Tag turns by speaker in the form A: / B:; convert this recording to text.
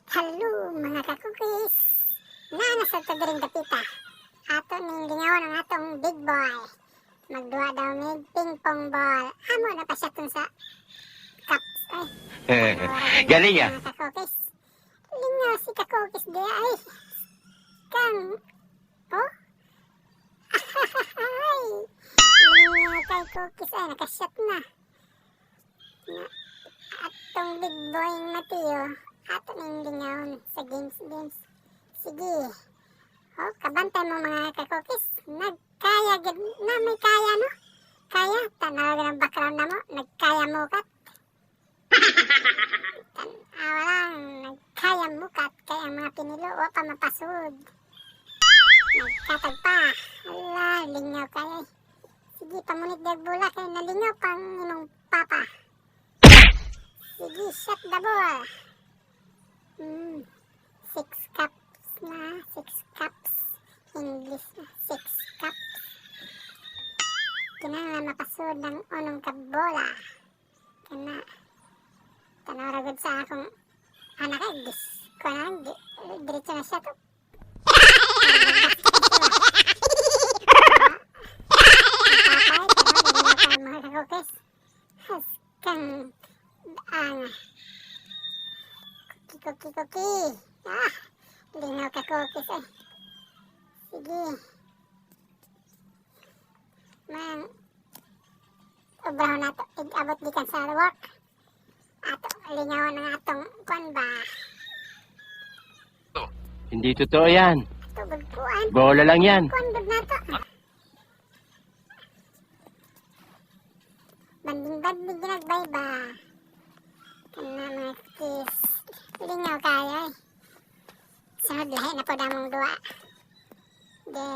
A: Hello mga kakukis! Nasad ta diring dapita. Ato ning lingawan ang atong big boy. Magduwa daw mig ping-pong ball. Amo na pa siya tun sa cups. Ay,
B: Galing ah.
A: mga kakukis. Lingaw si kakukis diya ay. Kang, oh? Ay, lingaw kay cookies ay nakasyat na. Atong big boy Mateo. Ato ning lingawon sa games. Sige. Oh, kabantay mo mga kakukis. Nagkaya gid na may kaya no. Kaya tanaw ng background na mo. Nagkaya mo kat. Tanawa lang. Nagkaya mo kat. Kaya ang mga pinilo o pa mapasud. Nagkatag pa. Ala, lingaw kaya. Sige, pamunit dag bula kay nalingaw pang imong papa. Sige, shot the ball. 6 cups na. 6 cups. English na. 6 cups. Kinahanglan mapasud ng unong kabola. Kana. Tanawagod sa akong anak ay gis. Kuna, diretso na siya to. Mga kakukis. Haskang ang Kuki. Ah, lingaw ka cookies eh. Sige. Man, ubraw na to. Abot di kan sa work. Ato, lingaw ng atong kwan ba?
B: Hindi totoo yan.
A: Ato, budkuan.
B: Bola lang yan.
A: Kwan bud na to. Banding-banding ginagbay ba? Kana mga cookies. Lingaw kayo eh. Sunod lahi na po damong duwa. Sige.